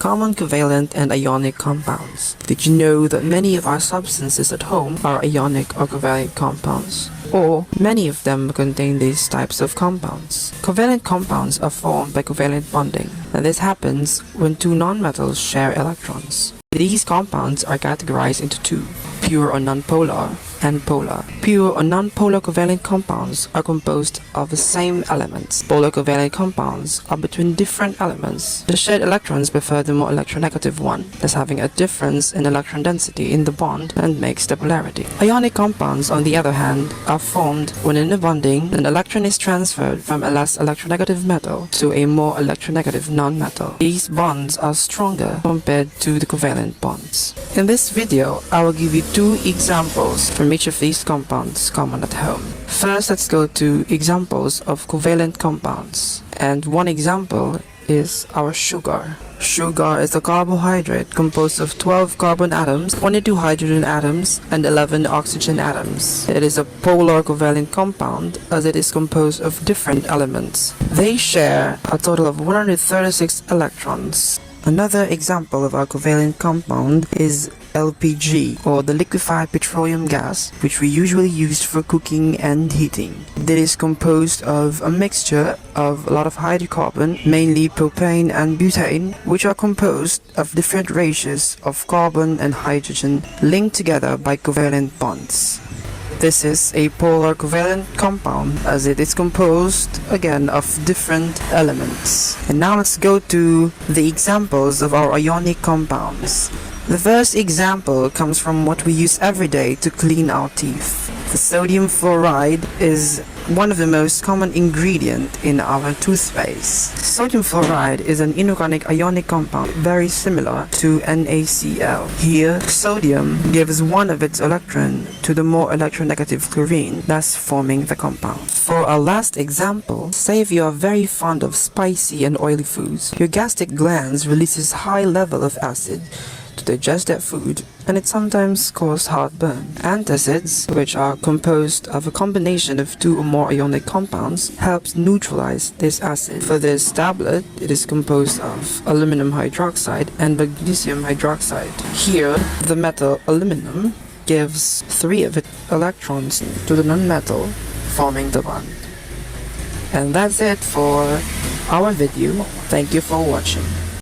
Common covalent and ionic compounds. Did you know that many of our substances at home are ionic or covalent compounds? Or many of them contain these types of compounds. Covalent compounds are formed by covalent bonding, and this happens when two nonmetals share electrons. These compounds are categorized into two: pure or nonpolar and polar. Pure or nonpolar covalent compounds are composed of the same elements. Polar covalent compounds are between different elements. The shared electrons prefer the more electronegative one, thus having a difference in electron density in the bond and makes the polarity. Ionic compounds, on the other hand, are formed when in a bonding an electron is transferred from a less electronegative metal to a more electronegative nonmetal. These bonds are stronger compared to the covalent bonds. In this video, I will give you two examples from each of these compounds common at home. First, let's go to examples of covalent compounds. And one example is our sugar. Sugar is a carbohydrate composed of 12 carbon atoms, 22 hydrogen atoms, and 11 oxygen atoms. It is a polar covalent compound as it is composed of different elements. They share a total of 136 electrons. Another example of our covalent compound is LPG, or the liquefied petroleum gas, which we usually use for cooking and heating. It is composed of a mixture of a lot of hydrocarbon, mainly propane and butane, which are composed of different ratios of carbon and hydrogen linked together by covalent bonds. This is a polar covalent compound as it is composed again of different elements. And now let's go to the examples of our ionic compounds. The first example comes from what we use every day to clean our teeth. The sodium fluoride is one of the most common ingredients in our toothpaste. Sodium fluoride is an inorganic ionic compound very similar to NaCl. Here, sodium gives one of its electrons to the more electronegative chlorine, thus forming the compound. For our last example, say if you are very fond of spicy and oily foods, your gastric glands releases high level of acid to digest that food, and it sometimes causes heartburn. Antacids, which are composed of a combination of two or more ionic compounds, helps neutralize this acid. For this tablet, it is composed of aluminum hydroxide and magnesium hydroxide. Here, the metal aluminum gives 3 of its electrons to the nonmetal, forming the bond. And that's it for our video. Thank you for watching.